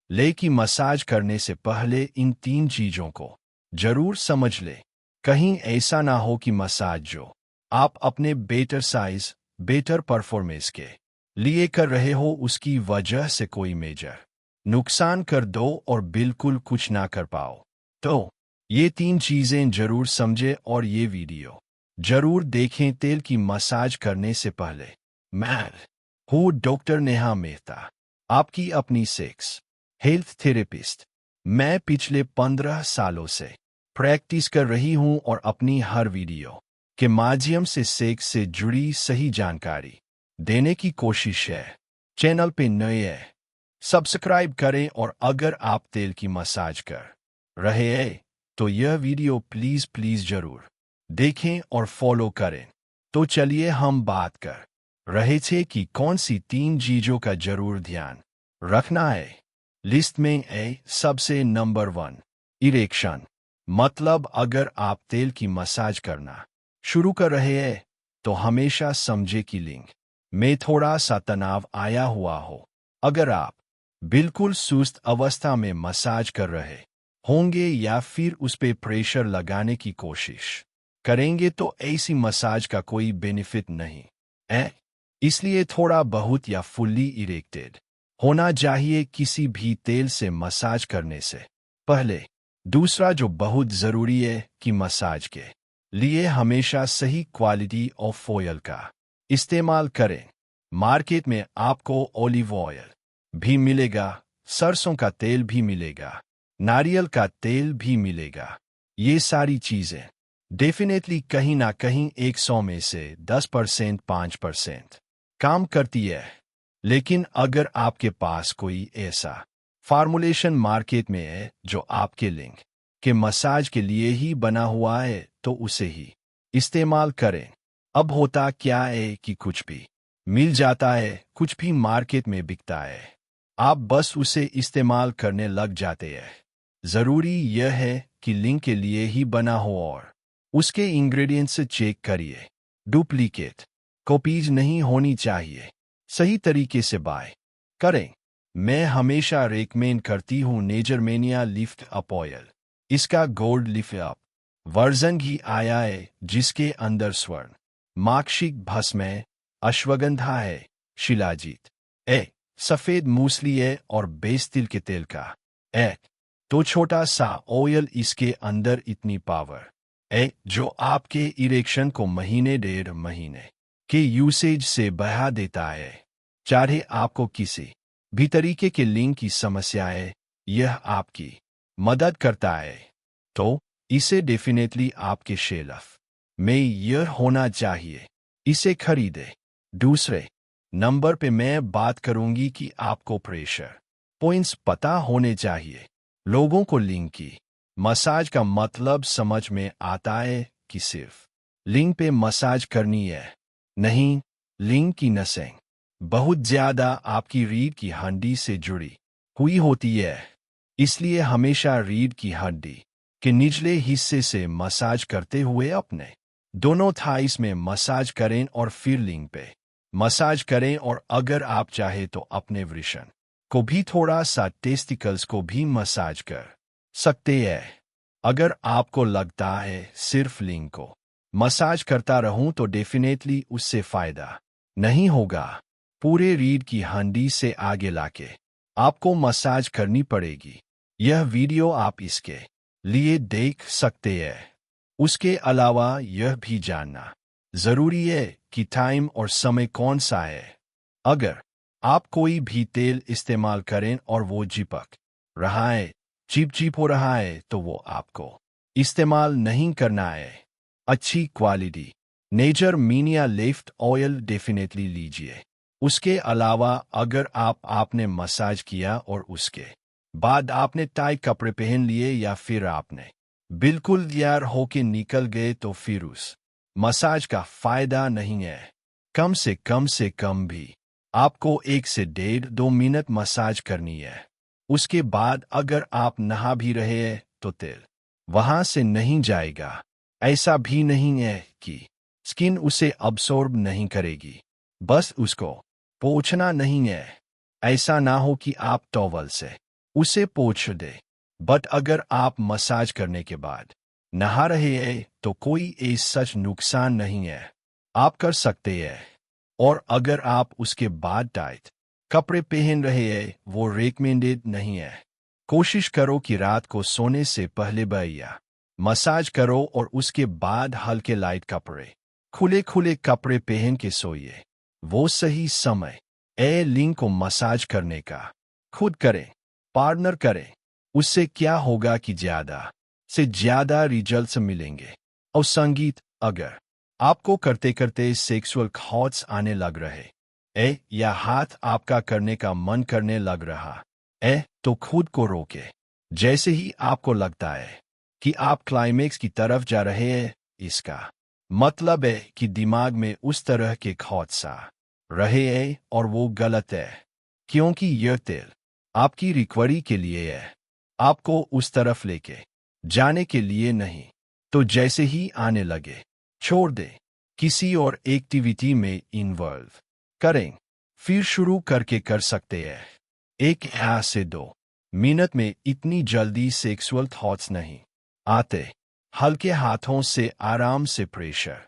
लेकिन मसाज करने से पहले इन 3 चीजों को जरूर समझ ले। कहीं ऐसा ना हो कि मसाज जो आप अपने बेटर साइज, बेटर परफॉर्मेंस के लिए कर रहे हो उसकी वजह से कोई मेजर नुकसान कर दो और बिल्कुल कुछ ना कर पाओ। तो ये 3 चीजें जरूर समझे और ये वीडियो जरूर देखें। तेल की मसाज करने से पहले मैं हूँ डॉक्टर नेहा मेहता, आपकी अपनी सेक्स हेल्थ थेरेपिस्ट। मैं पिछले 15 सालों से प्रैक्टिस कर रही हूं और अपनी हर वीडियो के माध्यम से सेक्स से जुड़ी सही जानकारी देने की कोशिश है। चैनल पे नए हैं, सब्सक्राइब करें और अगर आप तेल की मसाज कर रहे हैं तो यह वीडियो प्लीज प्लीज जरूर देखें और फॉलो करें। तो चलिए हम बात कर रहे थे कि कौन सी 3 चीजों का जरूर ध्यान रखना है। लिस्ट में है सबसे नंबर 1 इरेक्शन। मतलब अगर आप तेल की मसाज करना शुरू कर रहे हैं तो हमेशा समझे कि लिंग में थोड़ा सा तनाव आया हुआ हो। अगर आप बिल्कुल सुस्त अवस्था में मसाज कर रहे होंगे या फिर उस पे प्रेशर लगाने की कोशिश करेंगे तो ऐसी मसाज का कोई बेनिफिट नहीं है। इसलिए थोड़ा बहुत या फुल्ली इरेक्टेड होना चाहिए किसी भी तेल से मसाज करने से पहले। दूसरा जो बहुत जरूरी है कि मसाज के लिए हमेशा सही क्वालिटी ऑफ ऑयल का इस्तेमाल करें। मार्केट में आपको ऑलिव ऑयल भी मिलेगा, सरसों का तेल भी मिलेगा, नारियल का तेल भी मिलेगा। ये सारी चीजें डेफिनेटली कहीं ना कहीं 100 में से 10% 5% काम करती है। लेकिन अगर आपके पास कोई ऐसा फार्मूलेशन मार्केट में है जो आपके लिंग के मसाज के लिए ही बना हुआ है तो उसे ही इस्तेमाल करें। अब होता क्या है कि कुछ भी मिल जाता है, कुछ भी मार्केट में बिकता है, आप बस उसे इस्तेमाल करने लग जाते हैं। जरूरी यह है कि लिंग के लिए ही बना हो और उसके इंग्रेडिएंट्स चेक करिए। डुप्लीकेट कॉपीज नहीं होनी चाहिए। सही तरीके से बाय करें। मैं हमेशा रेकमेंड करती हूँ नेचरमेनिया लिफ्ट अप ऑयल। इसका गोल्ड लिफ्ट अप वर्जन ही आया है जिसके अंदर स्वर्ण माक्षिक भस्म है, अश्वगंधा है, शिलाजीत है, सफेद मूसली है और बेस तिल के तेल का है। तो छोटा सा ऑयल इसके अंदर इतनी पावर है जो आपके इरेक्शन को महीने 1.5 महीने के यूसेज से बहा देता है। चाहे आपको किसी भी तरीके के लिंग की समस्या है, यह आपकी मदद करता है। तो इसे डेफिनेटली आपके शेल्फ में यह होना चाहिए, इसे खरीदे। दूसरे नंबर पे मैं बात करूंगी कि आपको प्रेशर पॉइंट्स पता होने चाहिए। लोगों को लिंग की मसाज का मतलब समझ में आता है कि सिर्फ लिंग पे मसाज करनी है, नहीं, लिंग की नसें बहुत ज्यादा आपकी रीढ़ की हड्डी से जुड़ी हुई होती है। इसलिए हमेशा रीढ़ की हड्डी के निचले हिस्से से मसाज करते हुए अपने दोनों थाइस में मसाज करें और फिर लिंग पे मसाज करें। और अगर आप चाहे तो अपने वृषण को भी थोड़ा सा, टेस्टिकल्स को भी मसाज कर सकते हैं। अगर आपको लगता है सिर्फ लिंग को मसाज करता रहूं तो डेफिनेटली उससे फायदा नहीं होगा। पूरे रीढ़ की हड्डी से आगे लाके आपको मसाज करनी पड़ेगी। यह वीडियो आप इसके लिए देख सकते हैं। उसके अलावा यह भी जानना जरूरी है कि टाइम और समय कौन सा है। अगर आप कोई भी तेल इस्तेमाल करें और वो चिपक रहा है, चिप हो रहा है, तो वो आपको इस्तेमाल नहीं करना है। अच्छी क्वालिटी नेचरमेनिया लिफ्ट ऑयल डेफिनेटली लीजिए। उसके अलावा अगर आपने मसाज किया और उसके बाद आपने टाइट कपड़े पहन लिए या फिर आपने बिल्कुल तैयार होके निकल गए तो फिर उस मसाज का फायदा नहीं है। कम से कम भी आपको 1 से 1.5-2 मिनट मसाज करनी है। उसके बाद अगर आप नहा भी रहे हैं तो तेल वहां से नहीं जाएगा। ऐसा भी नहीं है कि स्किन उसे अब्सॉर्ब नहीं करेगी, बस उसको पोंछना नहीं है। ऐसा ना हो कि आप टॉवल से उसे पोंछ दे। बट अगर आप मसाज करने के बाद नहा रहे हैं तो कोई सच नुकसान नहीं है, आप कर सकते हैं। और अगर आप उसके बाद टाइट कपड़े पहन रहे हैं, वो रेकमेंडेड नहीं है। कोशिश करो कि रात को सोने से पहले भैया मसाज करो और उसके बाद हल्के लाइट कपड़े, खुले खुले कपड़े पहन के सोइए। वो सही समय लिंग को मसाज करने का खुद करें, पार्टनर करें। उससे क्या होगा कि ज्यादा से ज्यादा रिजल्ट्स मिलेंगे। और संगीत, अगर आपको करते करते सेक्सुअल थॉट्स आने लग रहे या हाथ आपका करने का मन करने लग रहा तो खुद को रोके। जैसे ही आपको लगता है कि आप क्लाइमेक्स की तरफ जा रहे हैं, इसका मतलब है कि दिमाग में उस तरह के थॉट्स आ रहे हैं और वो गलत है, क्योंकि यह तेल आपकी रिकवरी के लिए है, आपको उस तरफ लेके जाने के लिए नहीं। तो जैसे ही आने लगे, छोड़ दे, किसी और एक्टिविटी में इन्वॉल्व करें। फिर शुरू करके कर सकते हैं। 1 से 2 मिनट में इतनी जल्दी सेक्सुअल थॉट्स नहीं आते। हल्के हाथों से आराम से प्रेशर